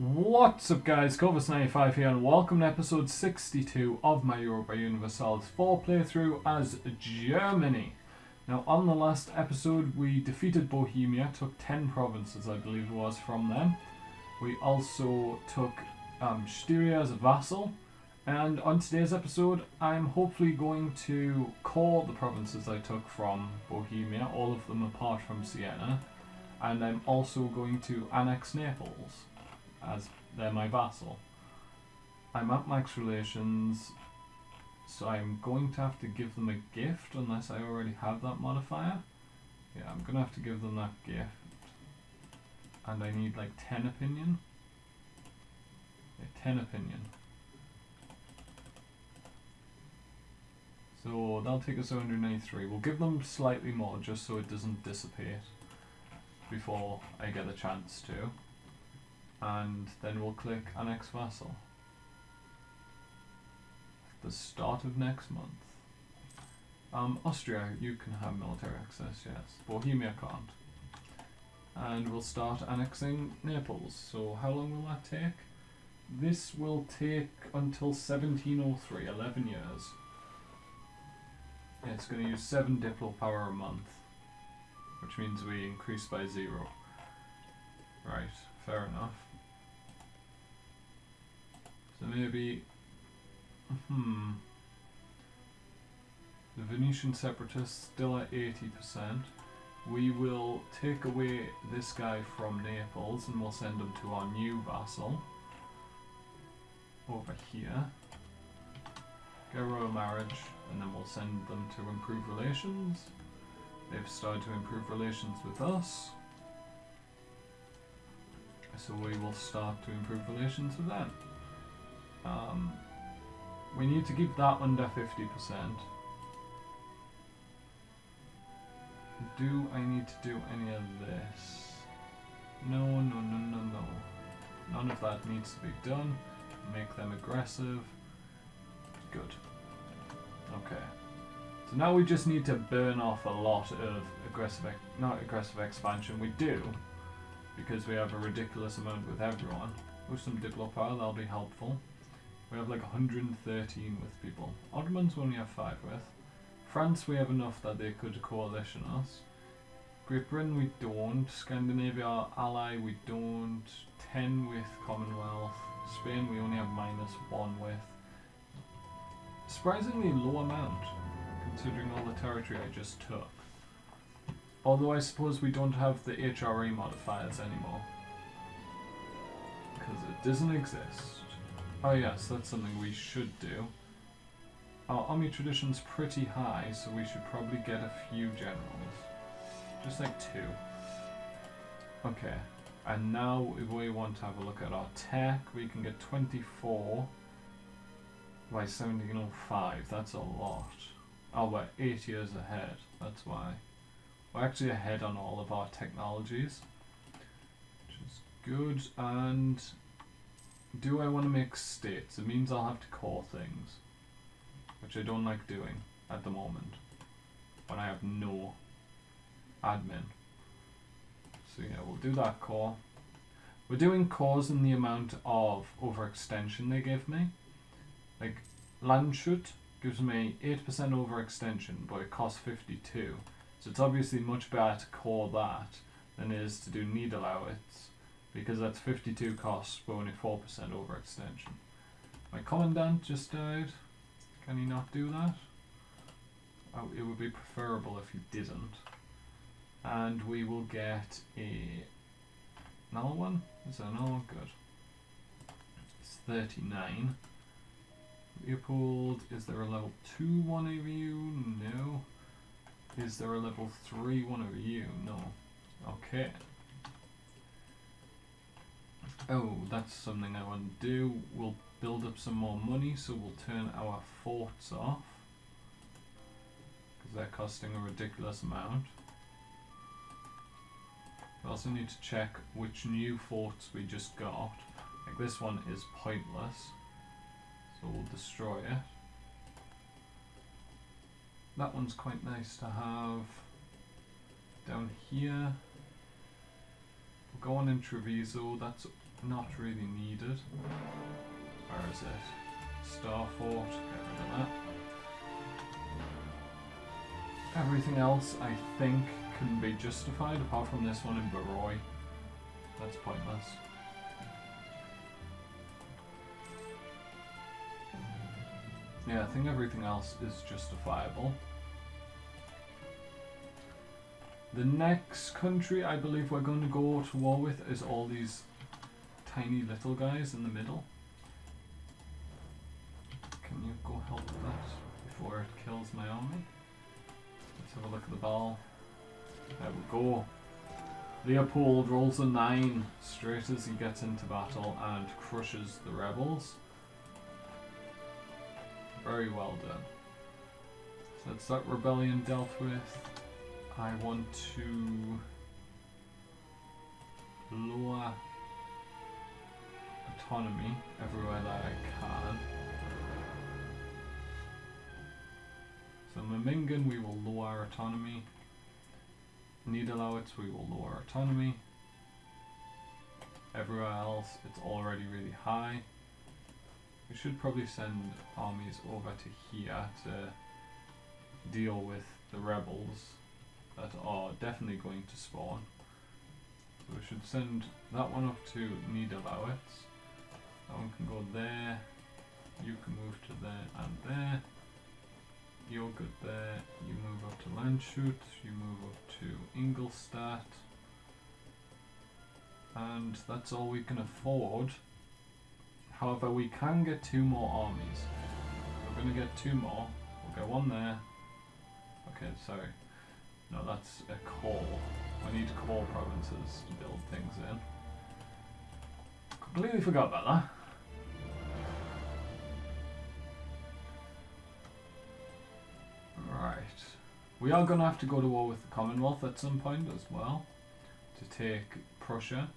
What's up guys, Corvus95 here and welcome to episode 62 of my Europa Universalis 4 playthrough as Germany. Now on the last episode we defeated Bohemia, took 10 provinces I believe it was from them. We also took Styria as a vassal, and on today's episode I'm hopefully going to core the provinces I took from Bohemia, all of them apart from Siena, and I'm also going to annex Naples as they're my vassal. I'm at max relations, so I'm going to have to give them a gift unless I already have that modifier. Yeah, I'm going to have to give them that gift. And I need like 10 opinion. Yeah, 10 opinion. So that'll take us to 193. We'll give them slightly more just so it doesn't dissipate before I get a chance to. And then we'll click Annex Vassal at the start of next month. Austria, you can have military access, yes. Bohemia can't. And we'll start annexing Naples. So how long will that take? This will take until 1703, 11 years. Yeah, it's going to use 7 Diplo power a month, which means we increase by 0. Right, fair enough. So maybe, the Venetian separatists still at 80%. We will take away this guy from Naples and we'll send him to our new vassal over here. Get a royal marriage, and then we'll send them to improve relations. They've started to improve relations with us, so we will start to improve relations with them. We need to keep that under 50%. Do I need to do any of this? No. None of that needs to be done. Make them aggressive. Good. Okay. So now we just need to burn off a lot of not aggressive expansion. We do, because we have a ridiculous amount with everyone. With some Diplo power, that'll be helpful. We have like 113 with people. Ottomans we only have 5 with. France we have enough that they could coalition us. Great Britain we don't. Scandinavia our ally we don't. 10 with Commonwealth. Spain we only have -1 with. Surprisingly low amount, considering all the territory I just took. Although I suppose we don't have the HRE modifiers anymore, because it doesn't exist. Oh yes, that's something we should do. Our army tradition's pretty high, so we should probably get a few generals. Just like 2. Okay, and now if we want to have a look at our tech, we can get 24 by 1705. That's a lot. Oh, we're 8 years ahead, that's why. We're actually ahead on all of our technologies, which is good. And do I want to make states? It means I'll have to core things, which I don't like doing at the moment when I have no admin. So yeah, we'll do that core. We're doing cores in the amount of overextension they give me. Like Landshut gives me 8% overextension, but it costs 52. So it's obviously much better to core that than it is to do Niederlausitz, because that's 52 costs but only 4% overextension. My commandant just died. Can he not do that? Oh, it would be preferable if he didn't. And we will get a null one. Is there another one? Good. It's 39. Leopold, is there a level 2 one of you? No. Is there a level 3 one of you? No. Okay. Oh, that's something I want to do. We'll build up some more money, so we'll turn our forts off, because they're costing a ridiculous amount. We also need to check which new forts we just got. Like this one is pointless, so we'll destroy it. That one's quite nice to have. Down here, we'll go on in Treviso. That's not really needed. Where is it? Star Fort, get rid of that. Everything else I think can be justified apart from this one in Baroy. That's pointless. Yeah, I think everything else is justifiable. The next country I believe we're going to go to war with is all these tiny little guys in the middle. Can you go help with that before it kills my army? Let's have a look at the ball. There we go. Leopold rolls a 9 straight as he gets into battle and crushes the rebels. Very well done. So that's that rebellion dealt with. I want to lower autonomy everywhere that I can. So Memmingen we will lower autonomy. Niederlausitz we will lower autonomy. Everywhere else it's already really high. We should probably send armies over to here to deal with the rebels that are definitely going to spawn. So we should send that one up to Niederlausitz. That one can go there. You can move to there and there. You're good there. You move up to Landshut. You move up to Ingolstadt. And that's all we can afford. However, we can get 2 more armies. We're going to get 2 more. We'll get one there. Okay, sorry. No, that's a core. We need core provinces to build things in. Completely forgot about that. Right. We are going to have to go to war with the Commonwealth at some point as well. To take Prussia.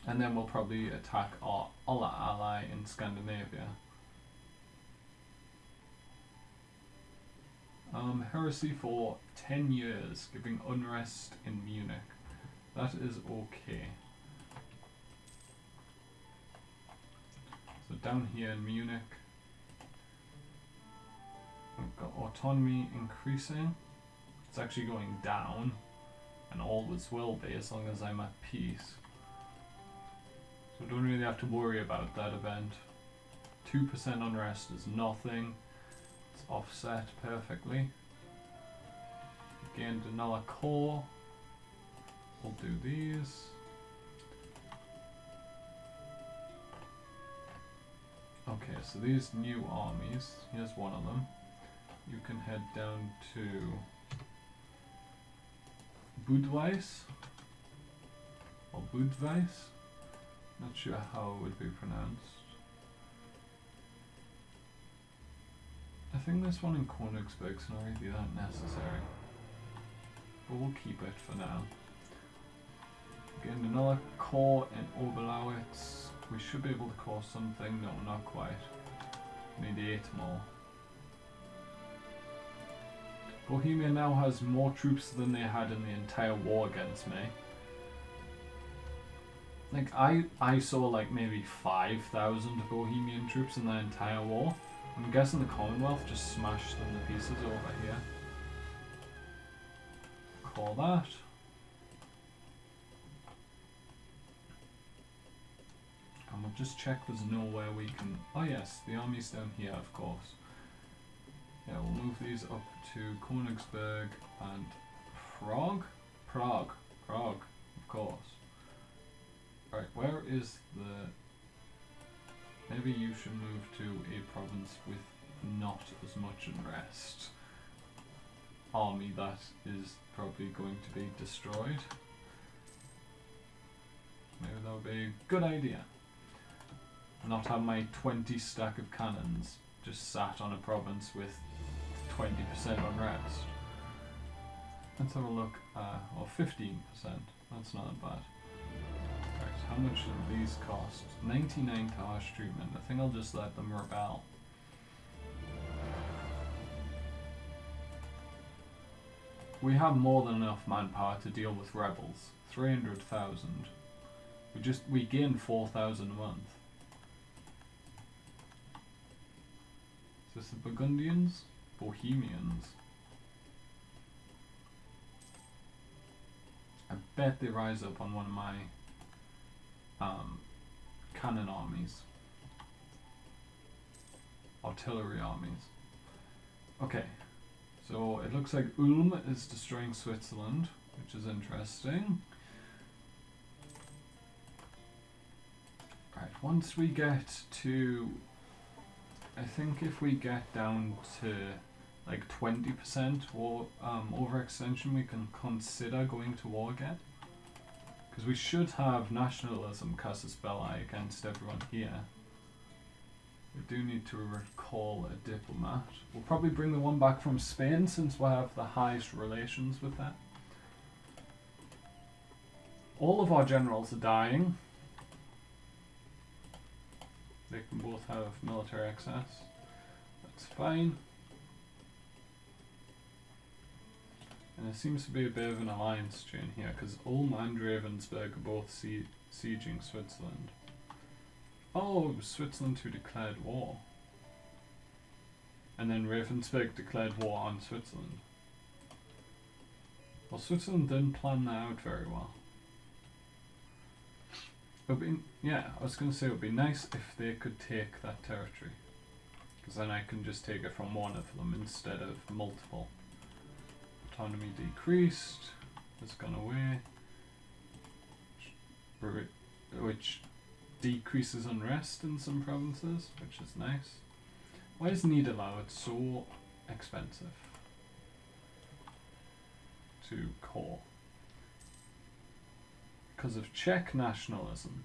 And then we'll probably attack our other ally in Scandinavia. Heresy for 10 years, giving unrest in Munich. That is okay. So down here in Munich, we've got autonomy increasing. It's actually going down, and always will be as long as I'm at peace. So we don't really have to worry about that event. 2% unrest is nothing. It's offset perfectly. Gained another core. We'll do these. Okay, so these new armies, here's one of them. You can head down to Budweis or Budweis. Not sure how it would be pronounced. I think this one in Königsberg's not really that necessary, but we'll keep it for now. Again, another core in Oberlausitz. We should be able to core something. No, not quite. We need 8 more. Bohemia now has more troops than they had in the entire war against me. Like, I saw like maybe 5,000 Bohemian troops in the entire war. I'm guessing the Commonwealth just smashed them to pieces over here. Call that. And we'll just check there's nowhere we can... Oh yes, the army's down here, of course. Yeah, we'll move these up to Königsberg and Prague? Prague, of course. Right, where is the... Maybe you should move to a province with not as much unrest. Army that is probably going to be destroyed. Maybe that would be a good idea. Not have my 20 stack of cannons just sat on a province with 20% unrest. Let's have a look, or 15%, that's not bad. Right, how much do these cost? 99 to harsh treatment. I think I'll just let them rebel. We have more than enough manpower to deal with rebels. 300,000. We gain 4,000 a month. Is this the Burgundians? Bohemians. I bet they rise up on one of my cannon armies. Artillery armies. Okay, so it looks like Ulm is destroying Switzerland, which is interesting. Right, once we get to, I think if we get down to like 20% war overextension, we can consider going to war again. Because we should have nationalism casus belli against everyone here. We do need to recall a diplomat. We'll probably bring the one back from Spain since we have the highest relations with that. All of our generals are dying. They can both have military access. That's fine. And there seems to be a bit of an alliance chain here, because Ulm and Ravensburg are both sieging Switzerland. Oh, it was Switzerland who declared war. And then Ravensburg declared war on Switzerland. Well, Switzerland didn't plan that out very well. Yeah, I was going to say it would be nice if they could take that territory. Because then I can just take it from one of them instead of multiple. Autonomy decreased, has gone away, which decreases unrest in some provinces, which is nice. Why is Niederlauer so expensive to core? Because of Czech nationalism.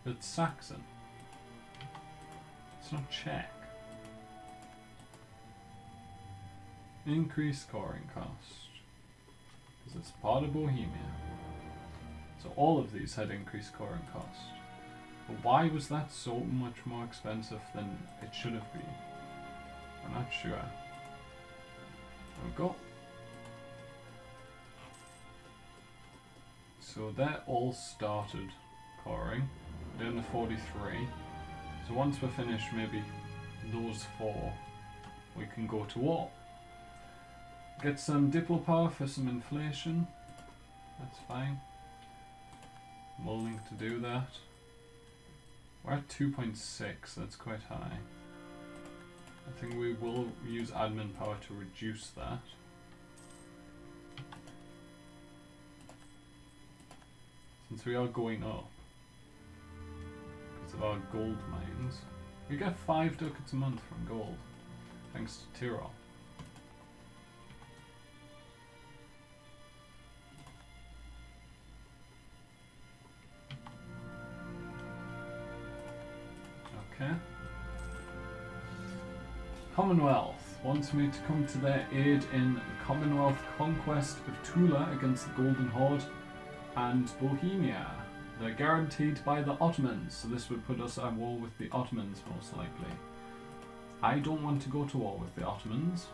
It's Saxon. It's not Czech. Increased coring cost. Because it's part of Bohemia. So all of these had increased coring cost. But why was that so much more expensive than it should have been? I'm not sure. There we go. So that all started coring. Down to 43. So once we're finished, maybe those 4, we can go to war. Get some diplo power for some inflation. That's fine. I'm willing to do that. We're at 2.6, that's quite high. I think we will use admin power to reduce that. Since we are going up because of our gold mines. We get 5 ducats a month from gold, thanks to Tyrol. Okay. Commonwealth wants me to come to their aid in the Commonwealth conquest of Tula against the Golden Horde and Bohemia. They're guaranteed by the Ottomans, so this would put us at war with the Ottomans most likely. I don't want to go to war with the Ottomans.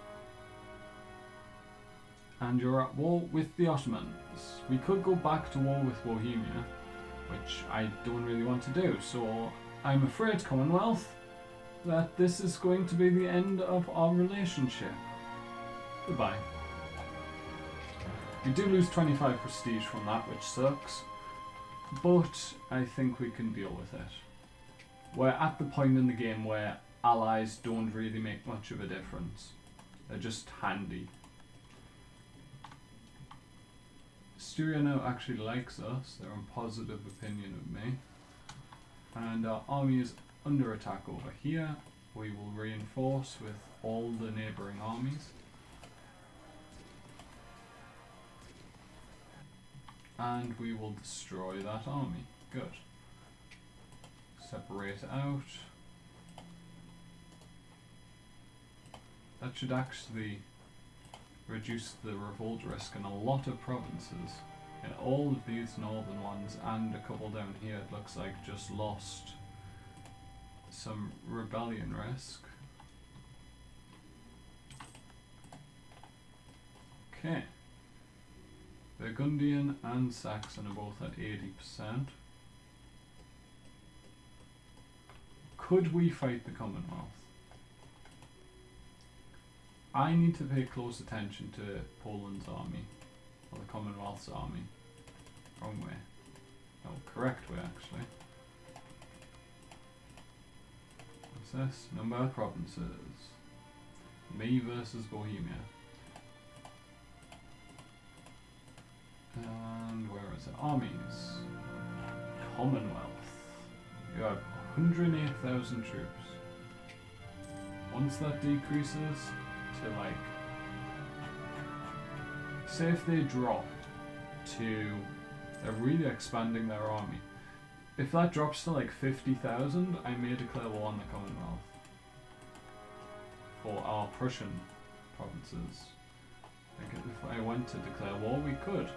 And you're at war with the Ottomans. We could go back to war with Bohemia, which I don't really want to do, so I'm afraid, Commonwealth, that this is going to be the end of our relationship. Goodbye. We do lose 25 prestige from that, which sucks, but I think we can deal with it. We're at the point in the game where allies don't really make much of a difference. They're just handy. Styria now actually likes us. They're in positive opinion of me. And our army is under attack over here. We will reinforce with all the neighbouring armies. And we will destroy that army. Good. Separate out. That should actually reduce the revolt risk in a lot of provinces. In all of these northern ones and a couple down here, it looks like just lost some rebellion risk. Okay. Burgundian and Saxon are both at 80%. Could we fight the Commonwealth? I need to pay close attention to Poland's army, or the Commonwealth's army. Wrong way. No, correct way actually. What's this? Number of provinces. Me versus Bohemia. And where is it? Armies. Commonwealth. You have 108,000 troops. Once that decreases to like, say if they drop to, they're really expanding their army. If that drops to like 50,000, I may declare war on the Commonwealth. For our Prussian provinces. Like if I went to declare war, we could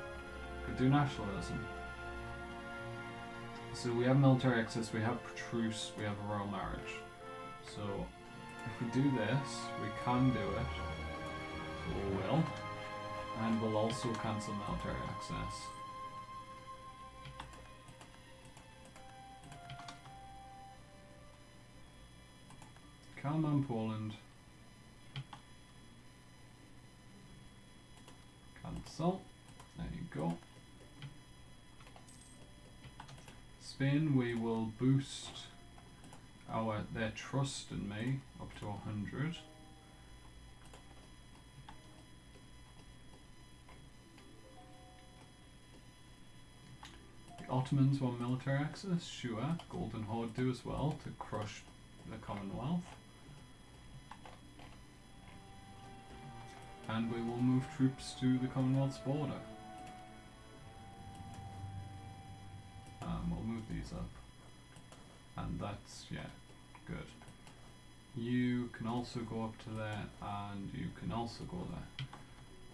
do nationalism. So we have military access, we have truce, we have a royal marriage. So if we do this, we can do it. So we will. And we'll also cancel military access. Calm Poland. Cancel. There you go. Spain, we will boost their trust in me up to 100. The Ottomans want military access, sure. Golden Horde do as well to crush the Commonwealth. And we will move troops to the Commonwealth's border. We'll move these up. And that's, yeah, good. You can also go up to there, and you can also go there.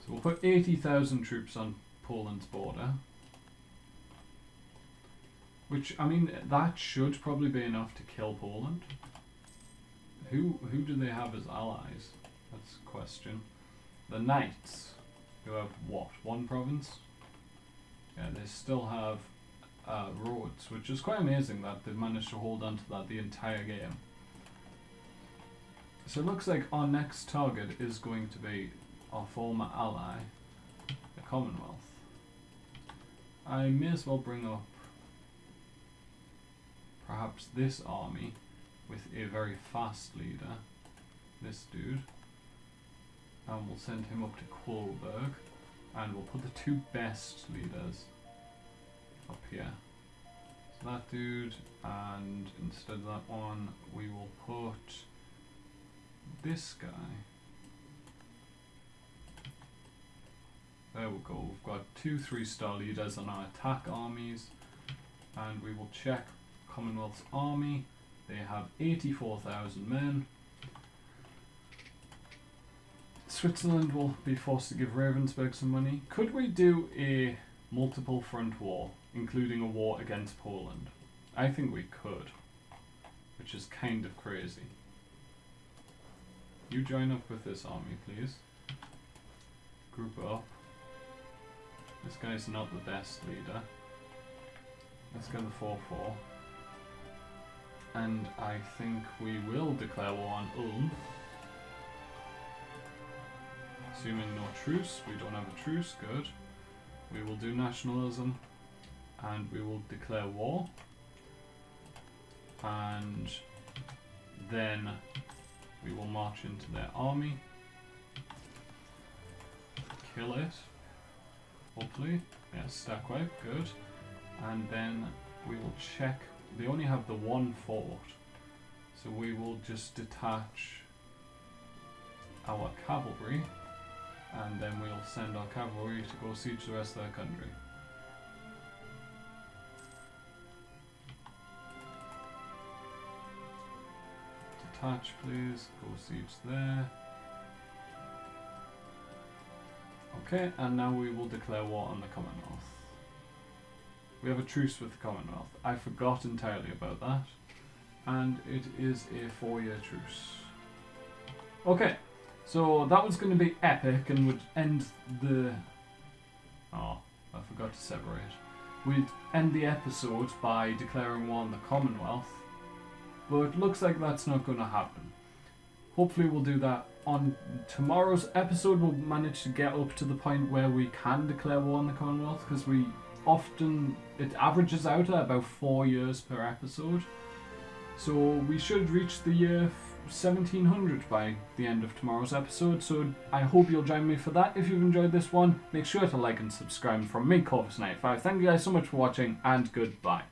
So we'll put 80,000 troops on Poland's border. Which, I mean, that should probably be enough to kill Poland. Who do they have as allies? That's a question. The Knights, who have what, one province? Yeah, they still have Rhodes, which is quite amazing that they've managed to hold on to that the entire game. So it looks like our next target is going to be our former ally, the Commonwealth. I may as well bring up perhaps this army with a very fast leader, this dude. And we'll send him up to Kolberg, and we'll put the two best leaders up here. So that dude, and instead of that one, we will put this guy. There we go. We've got 2 3-star leaders on our attack armies, and we will check Commonwealth's army. They have 84,000 men. Switzerland will be forced to give Ravensburg some money. Could we do a multiple front war, including a war against Poland? I think we could, which is kind of crazy. You join up with this army, please. Group up. This guy's not the best leader. Let's go the 4-4. And I think we will declare war on Ulm. Assuming no truce, we don't have a truce, good. We will do nationalism, and we will declare war. And then we will march into their army. Kill it, hopefully. Yeah, stack wipe, good. And then we will check, they only have the one fort, so we will just detach our cavalry, and then we'll send our cavalry to go siege the rest of their country. Detach, please. Go siege there. Okay, and now we will declare war on the Commonwealth. We have a truce with the Commonwealth. I forgot entirely about that. And it is a 4-year truce. Okay. So that was going to be epic and would end the... Oh, I forgot to separate. We'd end the episode by declaring war on the Commonwealth, but it looks like that's not going to happen. Hopefully we'll do that on tomorrow's episode. We'll manage to get up to the point where we can declare war on the Commonwealth, because we often, it averages out at about 4 years per episode. So we should reach the year 1700 by the end of tomorrow's episode. So I hope you'll join me for that. If you've enjoyed this one, make sure to like and subscribe. From me, Corvus95, thank you guys so much for watching, and goodbye.